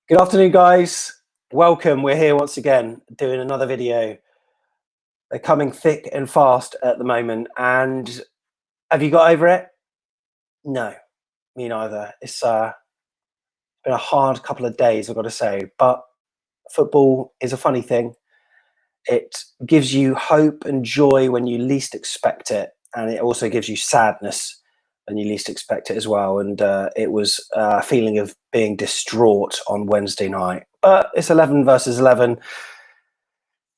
Good afternoon, guys. Welcome. We're here once again doing another video. They're coming thick and fast at the moment. And have you got over it? No, me neither. It's been a hard couple of days, I've got to say. But football is a funny thing. It gives you hope and joy when you least expect it. And it also gives you sadness when you least expect it as well. And it was a feeling of being distraught on Wednesday night. But it's 11 versus 11.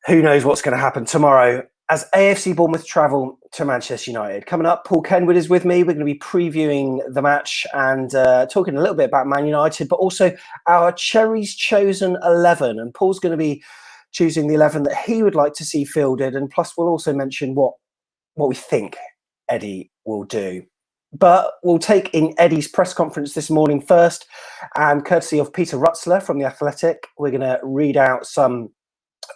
Who knows what's going to happen tomorrow as AFC Bournemouth travel to Manchester United. Coming up, Paul Kenward is with me. We're going to be previewing the match and talking a little bit about Man United, but also our Cherries chosen 11. And Paul's going to be choosing the 11 that he would like to see fielded. And plus, we'll also mention what we think Eddie will do. But we'll take in Eddie's press conference this morning first. And courtesy of Peter Rutzler from The Athletic, we're going to read out some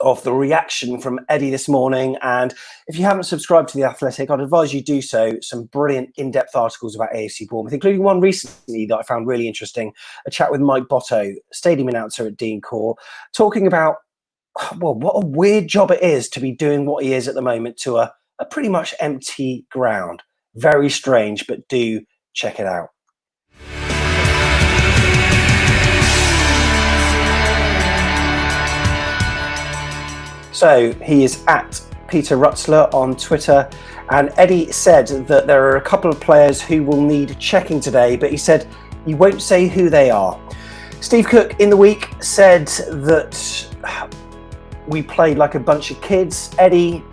of the reaction from Eddie this morning. And if you haven't subscribed to The Athletic, I'd advise you do so. Some brilliant in-depth articles about AFC Bournemouth, including one recently that I found really interesting, a chat with Mike Botto, stadium announcer at Dean Court, talking about, well, what a weird job it is to be doing what he is at the moment to a pretty much empty ground. Very strange, but do check it out. So he is at Peter Rutzler on Twitter, and Eddie said that there are a couple of players who will need checking today, but he said he won't say who they are. Steve Cook in the week said that we played like a bunch of kids. Eddie,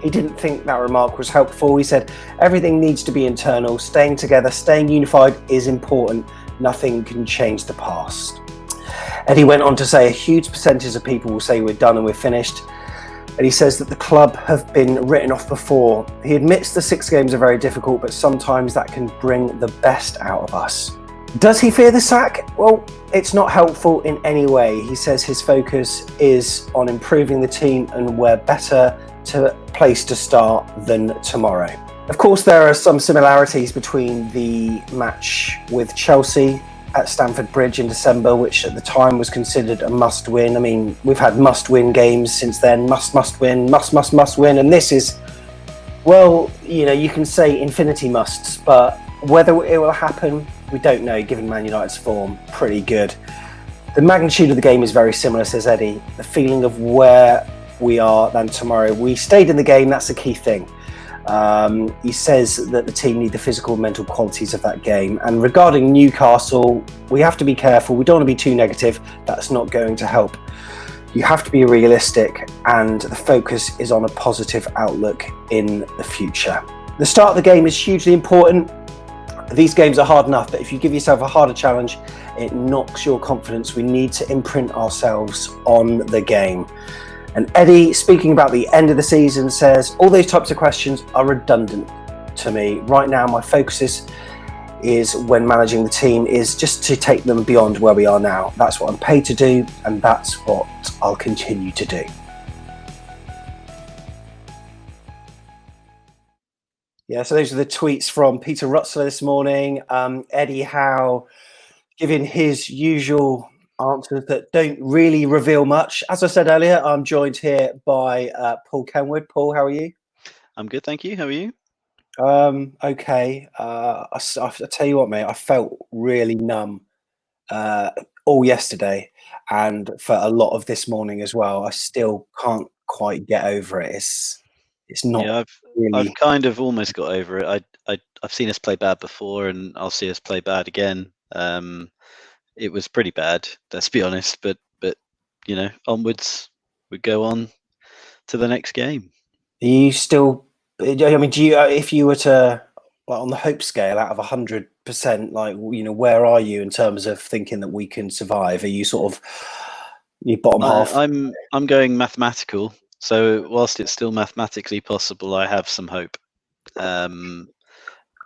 he didn't think that remark was helpful. He said everything needs to be internal. Staying together, staying unified is important. Nothing can change the past. Eddie went on to say a huge percentage of people will say we're done and we're finished. And he says that the club have been written off before. He admits the 6 games are very difficult, but sometimes that can bring the best out of us. Does he fear the sack? Well, it's not helpful in any way. He says his focus is on improving the team and we're better place to start than tomorrow. Of course, there are some similarities between the match with Chelsea at Stamford Bridge in December, which at the time was considered a must-win. I mean, we've had must-win games since then. Must win. And this is, well, you know, you can say infinity musts, but whether it will happen, we don't know, given Man United's form. Pretty good. The magnitude of the game is very similar, says Eddie. The feeling of where we are than tomorrow. We stayed in the game, that's the key thing. He says that the team need the physical and mental qualities of that game. And regarding Newcastle, we have to be careful. We don't want to be too negative. That's not going to help. You have to be realistic, and the focus is on a positive outlook in the future. The start of the game is hugely important. These games are hard enough, but if you give yourself a harder challenge, it knocks your confidence. We need to imprint ourselves on the game. And Eddie, speaking about the end of the season, says, all those types of questions are redundant to me. Right now, my focus is when managing the team is just to take them beyond where we are now. That's what I'm paid to do, and that's what I'll continue to do. Yeah, so those are the tweets from Peter Rutzler this morning. Eddie Howe giving his usual answers that don't really reveal much. As I said earlier, I'm joined here by Paul Kenward. Paul, how are you? I'm good, thank you. How are you? Okay. I tell you what, mate, I felt really numb all yesterday and for a lot of this morning as well. I still can't quite get over it. It's not. Yeah, I've kind of almost got over it. I've seen us play bad before, and I'll see us play bad again. It was pretty bad, let's be honest, but you know, onwards we go on to the next game. Are you still, I mean, do you, if you were to, like, on the hope scale out of 100%, like, you know, where are you in terms of thinking that we can survive? Are you sort of your bottom half? I'm going mathematical, so whilst it's still mathematically possible, I have some hope.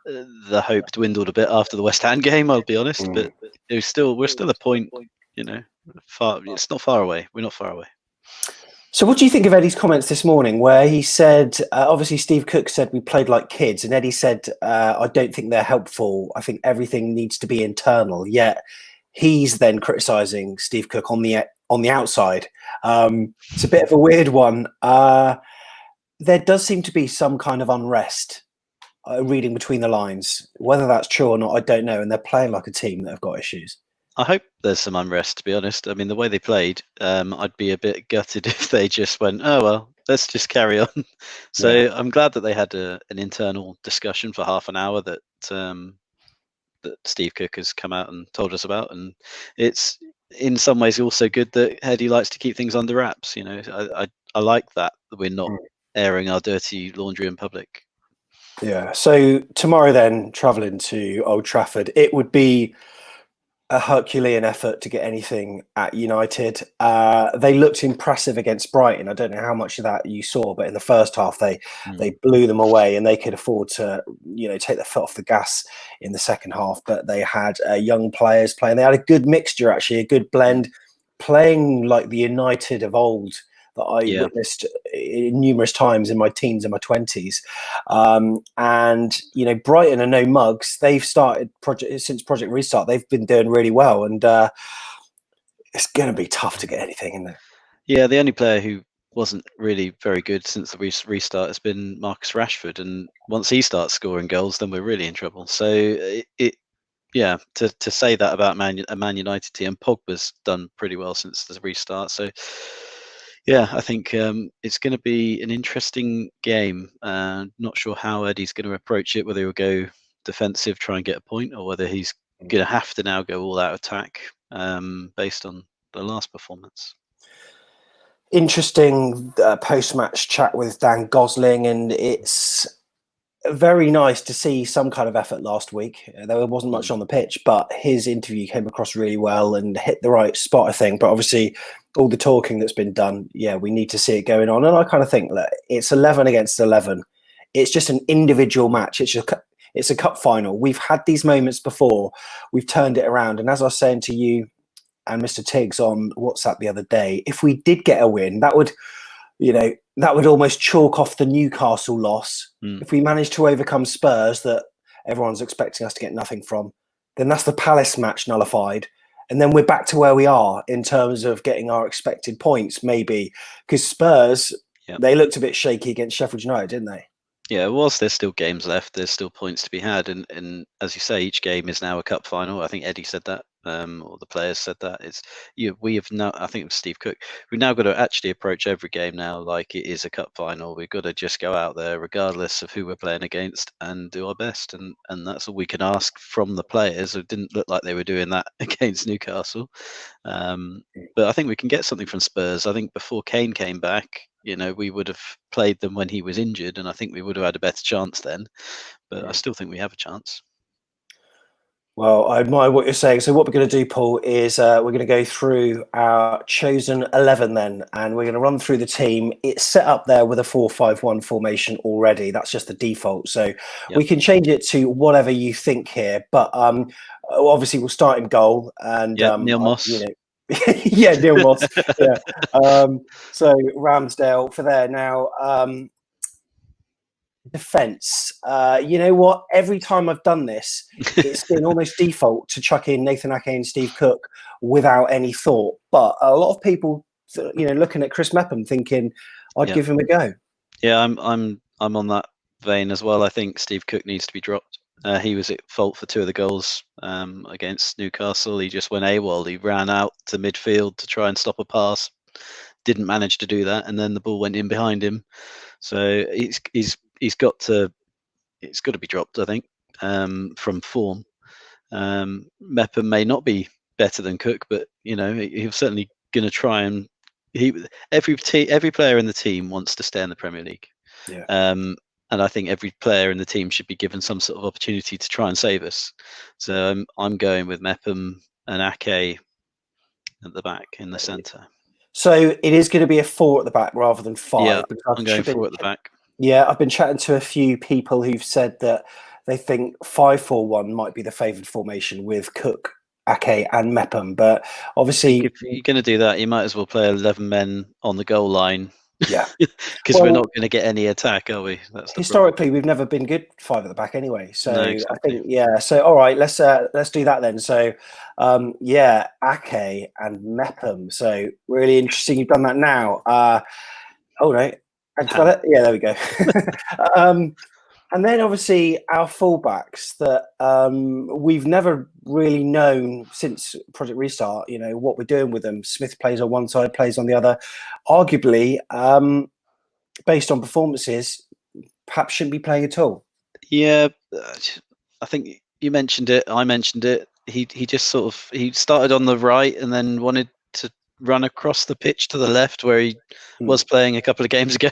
The hope dwindled a bit after the West Ham game, I'll be honest, but we're still a point, you know, far. It's not far away. We're not far away. So what do you think of Eddie's comments this morning, where he said, obviously Steve Cook said we played like kids, and Eddie said, I don't think they're helpful. I think everything needs to be internal. Yet he's then criticising Steve Cook on the outside. It's a bit of a weird one. There does seem to be some kind of unrest, reading between the lines. Whether that's true or not, I don't know. And they're playing like a team that have got issues. I hope there's some unrest, to be honest. I mean, the way they played, I'd be a bit gutted if they just went, oh, well, let's just carry on. So Yeah. I'm glad that they had an internal discussion for half an hour that Steve Cook has come out and told us about. And it's in some ways also good that Eddie likes to keep things under wraps. You know, I like that we're not airing our dirty laundry in public. Yeah. So tomorrow, then traveling to Old Trafford, it would be a Herculean effort to get anything at United. They looked impressive against Brighton. I don't know how much of that you saw, but in the first half they blew them away, and they could afford to take their foot off the gas in the second half. But they had young players playing. They had a good mixture, actually, a good blend, playing like the United of old that I witnessed numerous times in my teens and my 20s. And Brighton are no mugs. They've started since Project Restart. They've been doing really well, and it's going to be tough to get anything in there. Yeah, the only player who wasn't really very good since the restart has been Marcus Rashford, and once he starts scoring goals, then we're really in trouble. So to say that about a Man United team, Pogba's done pretty well since the restart. So yeah, I think it's going to be an interesting game. Not sure how Eddie's going to approach it, whether he'll go defensive, try and get a point, or whether he's going to have to now go all out attack based on the last performance. Interesting post-match chat with Dan Gosling, and it's very nice to see some kind of effort last week. There wasn't much on the pitch, but his interview came across really well and hit the right spot, I think. But obviously, all the talking that's been done, we need to see it going on. And I kind of think that it's 11 against 11. It's just an individual match. It's a cup final. We've had these moments before. We've turned it around. And as I was saying to you and Mr. Tiggs on WhatsApp the other day, if we did get a win, that would almost chalk off the Newcastle loss. If we manage to overcome Spurs, that everyone's expecting us to get nothing from, then that's the Palace match nullified. And then we're back to where we are in terms of getting our expected points, maybe. Because Spurs, they looked a bit shaky against Sheffield United, didn't they? Yeah, whilst there's still games left, there's still points to be had. And as you say, each game is now a cup final. I think Eddie said that, or the players said that. We have now, I think it was Steve Cook, we've now got to actually approach every game now like it is a cup final. We've got to just go out there, regardless of who we're playing against, and do our best. And that's all we can ask from the players. It didn't look like they were doing that against Newcastle. But I think we can get something from Spurs. I think before Kane came back, we would have played them when he was injured, and I think we would have had a better chance then. But I still think we have a chance. Well, I admire what you're saying. So what we're going to do, Paul, is we're going to go through our chosen 11 then, and we're going to run through the team. It's set up there with a 4-5-1 formation already. That's just the default. So we can change it to whatever you think here. But obviously, we'll start in goal. And Neil Moss. Neil Moss. So Ramsdale for there. Now, defense. You know what? Every time I've done this, it's been almost default to chuck in Nathan Ake and Steve Cook without any thought. But a lot of people, looking at Chris Mepham, thinking I'd give him a go. Yeah, I'm on that vein as well. I think Steve Cook needs to be dropped. He was at fault for 2 of the goals against Newcastle. He just went AWOL. He ran out to midfield to try and stop a pass. Didn't manage to do that, and then the ball went in behind him. So it's got to be dropped, I think, from form. Mepham may not be better than Cook, but he's certainly going to try and every player in the team wants to stay in the Premier League. And I think every player in the team should be given some sort of opportunity to try and save us. So I'm going with Mepham and Ake at the back in the centre. So it is going to be a 4 at the back rather than 5. Yeah, I'm going 4 at the back. Yeah, I've been chatting to a few people who've said that they think 5-4-1 might be the favoured formation with Cook, Ake and Mepham. But obviously, if you're going to do that, you might as well play 11 men on the goal line Yeah. because we're Well, not going to get any attack, are we? That's the problem. historically, we've never been good five at the back anyway. So No, I exactly. think, yeah. So all right, let's do that then. So yeah, Ake and Mepham. So really interesting. You've done that now. Oh no, I spell How? it. Yeah, there we go. um, and then obviously our fullbacks that we've never really known since Project Restart. You know what we're doing with them. Smith plays on one side, plays on the other. Arguably, based on performances, perhaps shouldn't be playing at all. Yeah, I think you mentioned it. I mentioned it. He just sort of he started on the right and then wanted to run across the pitch to the left where he was playing a couple of games ago.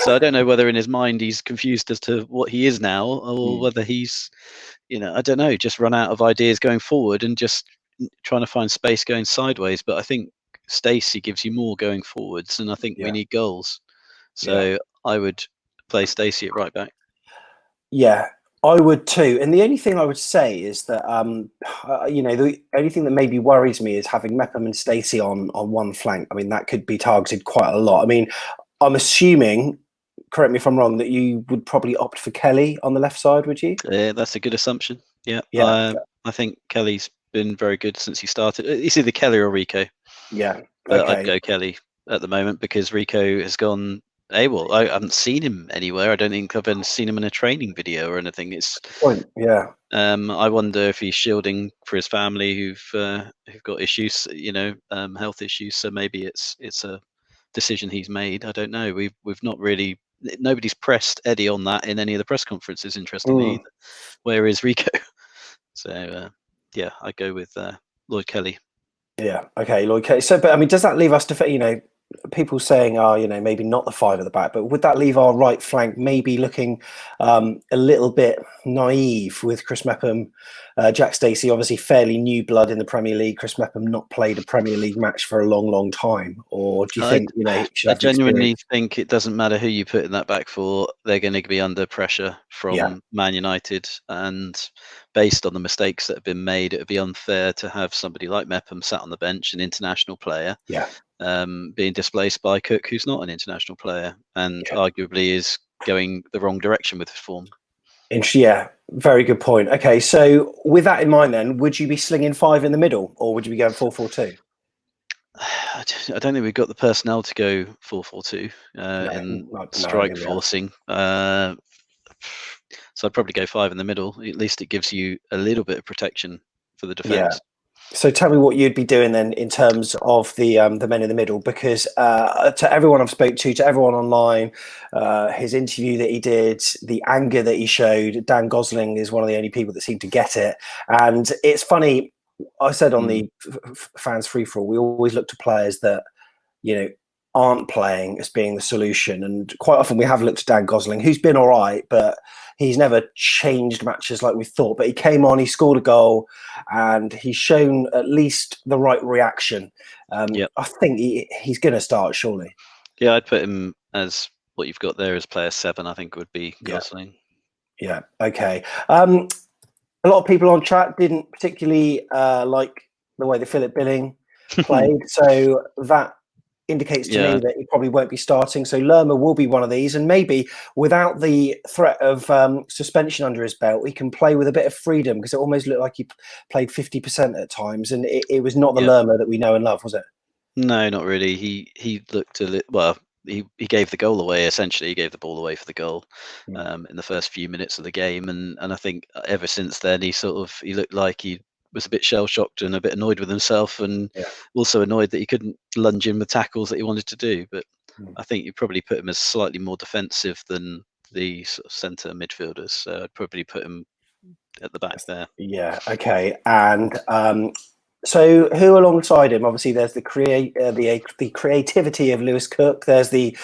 So I don't know whether in his mind he's confused as to what he is now, or whether he's, I don't know, just run out of ideas going forward and just trying to find space going sideways. But I think Stacey gives you more going forwards, and I think we Yeah, need goals. yeah, So I would play Stacey at right back. yeah. I would too. And the only thing I would say is that, the only thing that maybe worries me is having Mepham and Stacey on one flank. I mean, that could be targeted quite a lot. I mean, I'm assuming, correct me if I'm wrong, that you would probably opt for Kelly on the left side, would you? Yeah, that's a good assumption. Yeah, Yeah, I think Kelly's been very good since he started. It's either Kelly or Rico, yeah. but I'd Okay. go Kelly at the moment because Rico has gone AWOL. I haven't seen him anywhere. I don't think I've ever seen him in a training video or anything. It's Point. Yeah. I wonder if he's shielding for his family who've got issues, health issues. So maybe it's a decision he's made. I don't know. We've not really. Nobody's pressed Eddie on that in any of the press conferences. Interestingly, Mm. either. Where is Rico? So yeah, I go with Lloyd Kelly. Yeah. Okay, Lloyd Kelly. So, but I mean, does that leave us to, people saying, "Oh, maybe not the five at the back," but would that leave our right flank maybe looking a little bit naive with Chris Mepham, Jack Stacey, obviously fairly new blood in the Premier League. Chris Mepham not played a Premier League match for a long, long time. Or do you I think he should I have the genuinely experience? think it doesn't matter who you put in that back four, they're going to be under pressure Yeah. from Man United, and based on the mistakes that have been made, it would be unfair to have somebody like Mepham sat on the bench, an international player, Yeah. being displaced by Cook, who's not an international player and Yeah. arguably is going the wrong direction with his form. Yeah, very good point. Okay, so with that in mind, then, would you be slinging five in the middle, or would you be going 4-4-2? I don't think we've got the personnel to go 4-4-2 No, in no, I don't strike think we have. forcing. So I'd probably go five in the middle. At least it gives you a little bit of protection for the Yeah. defence. So tell me what you'd be doing then in terms of the men in the middle, because to everyone I've spoke to everyone online, his interview that he did, the anger that he showed, Dan Gosling is one of the only people that seem to get it. And it's funny, I said on Mm. the fans free for all, we always look to players that you know aren't playing as being the solution, and quite often we have looked at Dan Gosling, who's been all right, but he's never changed matches like we thought. But he came on, he scored a goal, and he's shown at least the right reaction. Yep. I think he's going to start, surely. Yeah, I'd put him as what you've got there as player 7. I think would be Yeah, Gosling. yeah, okay. A lot of people on chat didn't particularly like the way that Philip Billing played, so that indicates to me Yeah, that he probably won't be starting. So Lerma will be one of these, and maybe without the threat of suspension under his belt, he can play with a bit of freedom, because it almost looked like he played 50% at times, and it was not the yeah. Lerma that we know and love, was it? No, not really. He looked well. He gave the goal away. Essentially, he gave the ball away for the goal Mm. in the first few minutes of the game, and I think ever since then he looked like he was a bit shell shocked and a bit annoyed with himself, and Yeah. also annoyed that he couldn't lunge in with tackles that he wanted to do. But Mm. I think you probably put him as slightly more defensive than the sort of centre midfielders. So I'd probably put him at the back there. Yeah. Okay. And so, who alongside him? Obviously, there's the creativity of Lewis Cook. There's the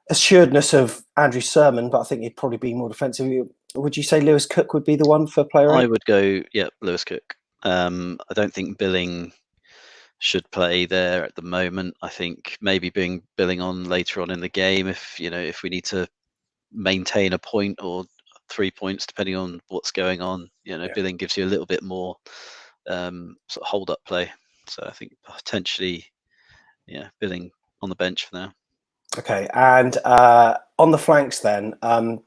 assuredness of Andrew Sermon, but I think he'd probably be more defensive. Would you say Lewis Cook would be the one for player I eight? would go, yeah, Lewis Cook. I don't think Billing should play there at the moment. I think maybe bring Billing on later on in the game if we need to maintain a point or 3 points, depending on what's going on. Yeah. Billing gives you a little bit more sort of hold up play. So I think potentially, yeah, Billing on the bench for now. Okay, and on the flanks then,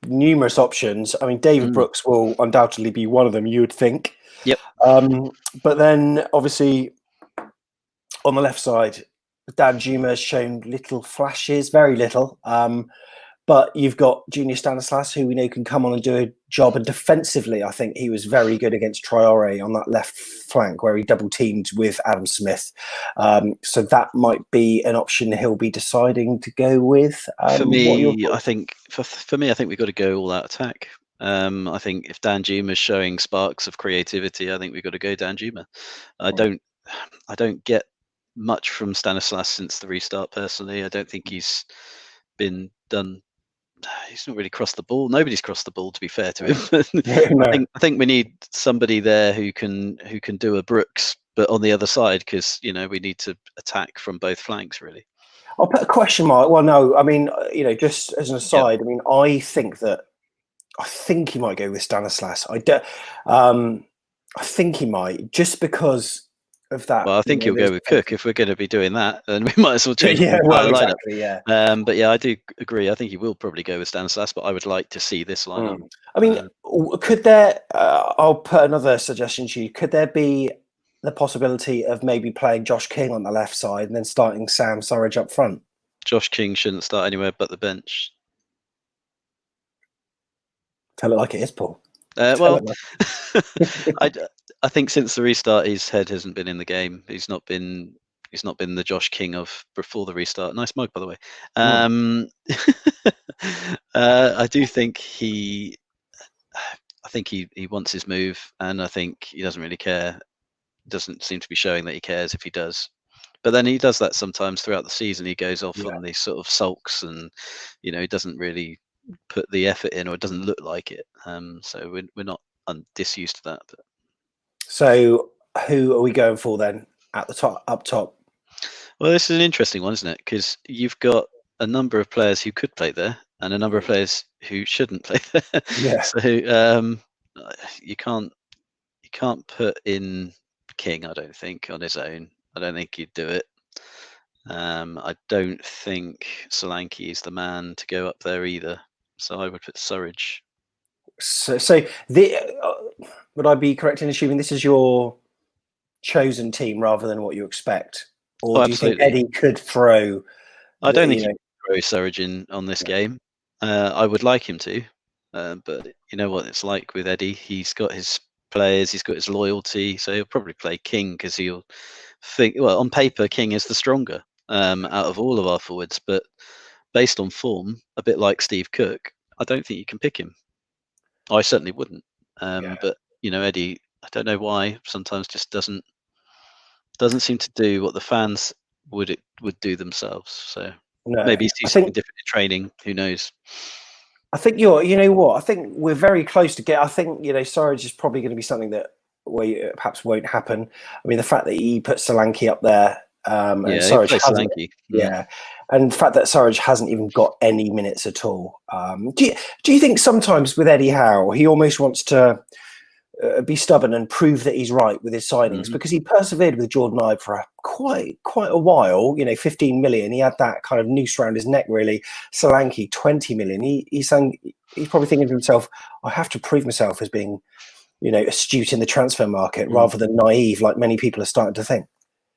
numerous options. I mean, David Brooks will undoubtedly be one of them, you would think. Yep. But then, obviously, on the left side, Dan Juma has shown little flashes, very little. But you've got Junior Stanislas, who we know can come on and do a job. And defensively, I think he was very good against Traore on that left flank where he double teamed with Adam Smith. So that might be an option he'll be deciding to go with. For me, I think I think we've got to go all out attack. I think if Dan Juma is showing sparks of creativity, I think we've got to go Dan Juma. I don't get much from Stanislas since the restart. Personally, I don't think he's been done. He's not really crossed the ball. Nobody's crossed the ball, to be fair to him. No. I think we need somebody there who can do a Brooks, but on the other side, because we need to attack from both flanks, really. I'll put a question mark. Well, no, I mean, just as an aside, I mean, I think he might go with Stanislas. I think he might, just because of that. Well, I think he'll go with Cook if we're going to be doing that, and we might as well change the lineup. Yeah. But yeah, I do agree. I think he will probably go with Stanislas, but I would like to see this lineup. I mean, could there? I'll put another suggestion to you. Could there be the possibility of maybe playing Josh King on the left side and then starting Sam Surridge up front? Josh King shouldn't start anywhere but the bench. Tell it like it is, Paul. Well, I think since the restart, his head hasn't been in the game. He's not been the Josh King of before the restart. Nice mug, by the way. I do think he wants his move, and I think he doesn't really care. Doesn't seem to be showing that he cares if he does. But then he does that sometimes throughout the season. He goes off on these sort of sulks, and he doesn't really put the effort in, or it doesn't look like it. So we're not disused to that. But. So who are we going for then at the top, up top? Well, this is an interesting one, isn't it? Because you've got a number of players who could play there, and a number of players who shouldn't play there. Yeah. So you can't put in King, I don't think, on his own. I don't think he'd do it. I don't think Solanke is the man to go up there either. So I would put Surridge. So would I be correct in assuming this is your chosen team rather than what you expect? Or do you think Eddie could throw? I don't think he could throw Surridge in on this game. I would like him to. But you know what it's like with Eddie. He's got his players, he's got his loyalty. So he'll probably play King because he'll think, well, on paper, King is the stronger out of all of our forwards. But based on form, a bit like Steve Cook, I don't think you can pick him. I certainly wouldn't. But Eddie, I don't know why, sometimes just doesn't seem to do what the fans would do themselves. So maybe he sees something different in training. Who knows? I think you know what? I think we're very close to get. I think Surridge is probably going to be something that perhaps won't happen. I mean, the fact that he put Solanke up there, and Surridge hasn't. And the fact that Surridge hasn't even got any minutes at all. Do you think sometimes with Eddie Howe, he almost wants to be stubborn and prove that he's right with his signings, because he persevered with Jordan Ibe for quite a while. 15 million. He had that kind of noose around his neck, really. Solanke, 20 million. He's probably thinking to himself, I have to prove myself as being, astute in the transfer market rather than naive, like many people are starting to think.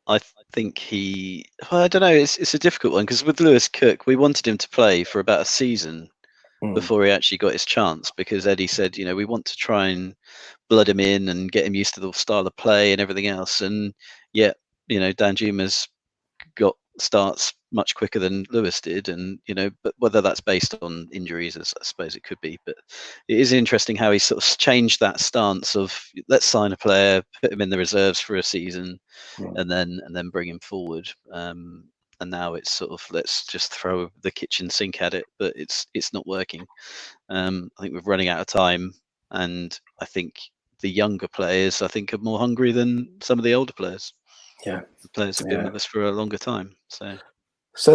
I think I don't know. It's a difficult one because with Lewis Cook, we wanted him to play for about a season before he actually got his chance, because Eddie said, we want to try and blood him in and get him used to the style of play and everything else. And yet, Dan Juma's got starts much quicker than Lewis did, and but whether that's based on injuries, I suppose it could be. But it is interesting how he sort of changed that stance of let's sign a player, put him in the reserves for a season, and then bring him forward. And now it's sort of let's just throw the kitchen sink at it, but it's not working. I think we're running out of time, and I think the younger players are more hungry than some of the older players. Yeah, the players have been with us for a longer time. So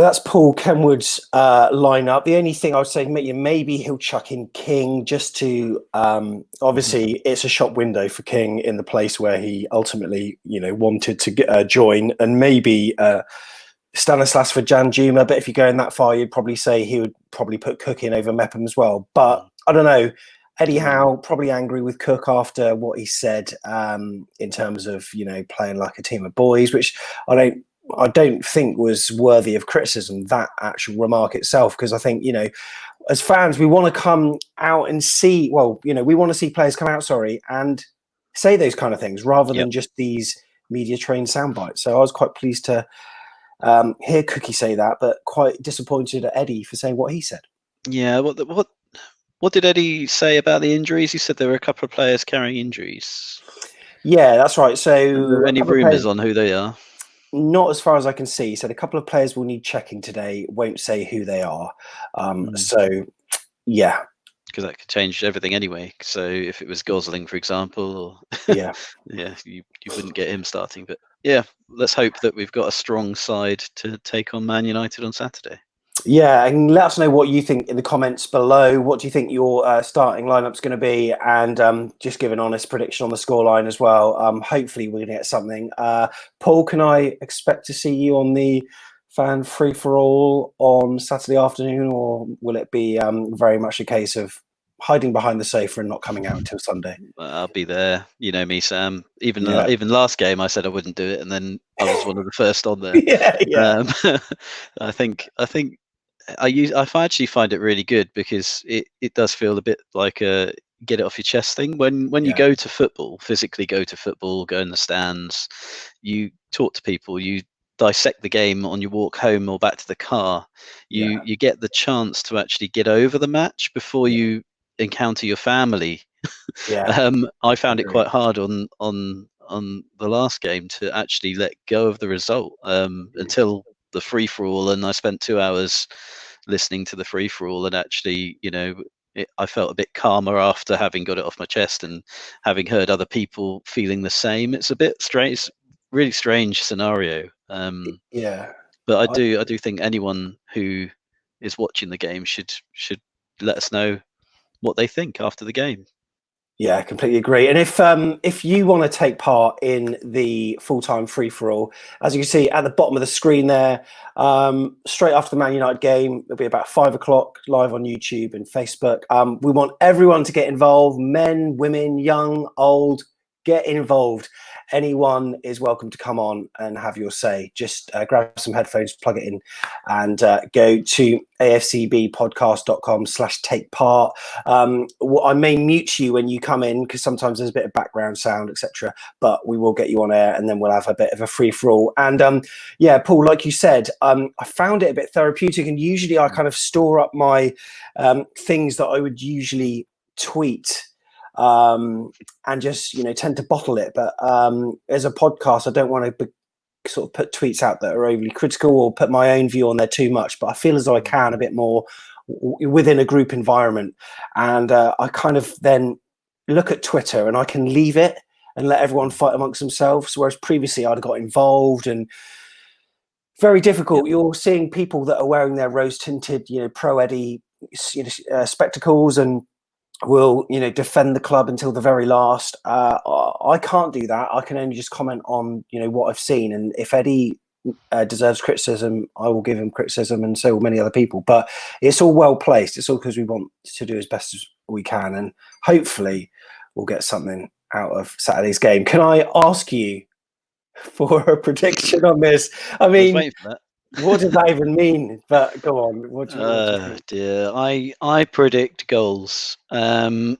that's Paul Kenward's lineup. The only thing I would say, maybe he'll chuck in King just to obviously it's a shop window for King in the place where he ultimately wanted to join, and maybe Stanislas for Jan Juma, but if you're going that far, you'd probably say he would probably put Cook in over Mepham as well. But I don't know. Eddie Howe probably angry with Cook after what he said in terms of playing like a team of boys, which I don't think was worthy of criticism, that actual remark itself, because I think as fans we want to come out and see. Well, we want to see players come out, and say those kind of things rather than just these media trained sound bites. So I was quite pleased to hear Cookie say that, but quite disappointed at Eddie for saying what he said. Yeah, what did Eddie say about the injuries? He said there were a couple of players carrying injuries. Yeah, that's right. So are there any rumours on who they are? Not as far as I can see. He said a couple of players will need checking today. Won't say who they are. So yeah, because that could change everything anyway. So if it was Gosling, for example, yeah, you wouldn't get him starting. But yeah, let's hope that we've got a strong side to take on Man United on Saturday. Yeah, and let us know what you think in the comments below. What do you think your starting lineup's going to be? And just give an honest prediction on the scoreline as well. Hopefully we're going to get something. Paul, can I expect to see you on the fan free-for-all on Saturday afternoon, or will it be very much a case of hiding behind the sofa and not coming out until Sunday? I'll be there. You know me, Sam. Even last game I said I wouldn't do it, and then I was one of the first on there. Yeah. I think I actually find it really good, because it does feel a bit like a get it off your chest thing. When you go to football, physically go to football, go in the stands, you talk to people, you dissect the game on your walk home or back to the car. You get the chance to actually get over the match before you encounter your family. I found it quite hard on the last game to actually let go of the result until the free-for-all, and I spent 2 hours listening to the free-for-all, and actually I felt a bit calmer after having got it off my chest and having heard other people feeling the same. It's a bit strange. It's really strange scenario. But I do think anyone who is watching the game should let us know what they think after the game. Yeah, I completely agree. And if you want to take part in the full-time free-for-all, as you can see at the bottom of the screen there, straight after the Man United game, it'll be about 5 o'clock live on YouTube and Facebook. We want everyone to get involved, men, women, young, old, get involved. Anyone is welcome to come on and have your say. Just grab some headphones, plug it in, and go to afcbpodcast.com/take part. I may mute you when you come in, because sometimes there's a bit of background sound, etc. But we will get you on air, and then we'll have a bit of a free-for-all. And Paul, like you said, I found it a bit therapeutic. And usually I kind of store up my things that I would usually tweet. And just tend to bottle it, but as a podcast I don't want to sort of put tweets out that are overly critical or put my own view on there too much, but I feel as though I can a bit more within a group environment. And I kind of then look at Twitter and I can leave it and let everyone fight amongst themselves, whereas previously I'd got involved. And very difficult. You're seeing people that are wearing their rose tinted pro Eddie spectacles and will defend the club until the very last. I can't do that. I can only just comment on what I've seen, and if Eddie deserves criticism, I will give him criticism, and so will many other people. But it's all well placed. It's all because we want to do as best as we can, and hopefully we'll get something out of Saturday's game. Can I ask you for a prediction on this? I mean, what does that even mean? But go on. What do you think? Dear, I predict goals. The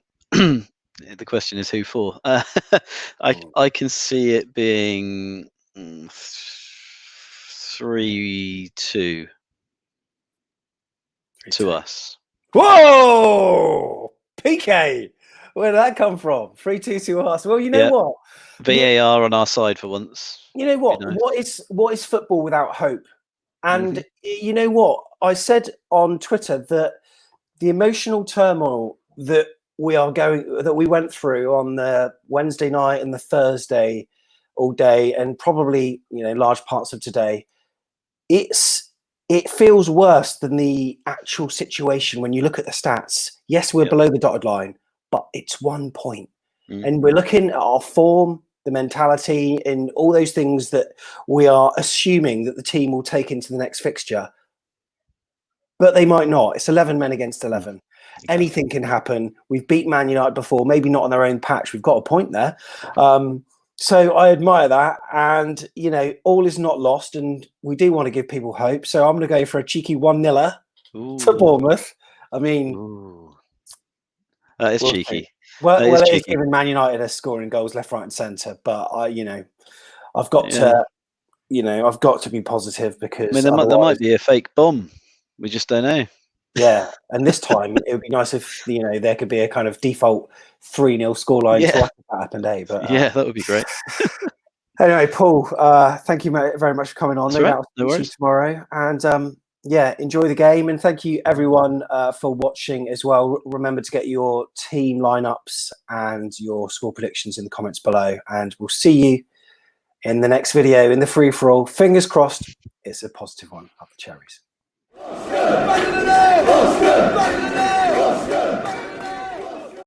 question is who for? I can see it being 3-2 to us. Whoa, PK! Where did that come from? 3-2 to us. Well, you know what? VAR on our side for once. You know what? What is football without hope? And you know what? I said on Twitter that the emotional turmoil that we went through on the Wednesday night and the Thursday all day, and probably large parts of today, it feels worse than the actual situation when you look at the stats. Yes, we're below the dotted line, but it's 1 point. And we're looking at our form, the mentality, in all those things that we are assuming that the team will take into the next fixture. But they might not. It's 11 men against 11. Exactly. Anything can happen. We've beat Man United before, maybe not on their own patch. We've got a point there. So I admire that. And, you know, all is not lost. And we do want to give people hope. So I'm going to go for a cheeky 1-0 to Bournemouth. I mean, that is cheeky. Well, it is giving Man United a scoring goals left, right, and centre. But I've got to, I've got to be positive because I mean, there might be a fake bomb. We just don't know. Yeah, and this time it would be nice if there could be a kind of default 3-0 scoreline. Yeah. So that happened, But yeah, that would be great. Anyway, Paul, thank you very much for coming on. That's right. No worries. See you tomorrow, and enjoy the game, and thank you everyone for watching as well. Remember to get your team lineups and your score predictions in the comments below, and we'll see you in the next video in the free for all. Fingers crossed, it's a positive one. Up the Cherries. Back in the day!